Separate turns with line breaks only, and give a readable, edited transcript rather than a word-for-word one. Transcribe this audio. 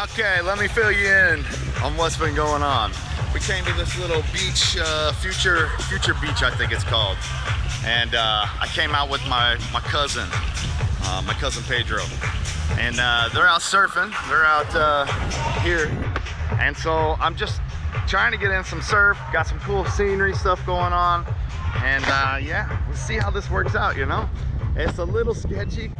Okay, let me fill you in on what's been going on. We came to this little beach, future beach, I think it's called. And I came out with my cousin Pedro. And they're out surfing, they're out here. And so I'm just trying to get in some surf, got some cool scenery stuff going on. And yeah, let's see how this works out, you know? It's a little sketchy.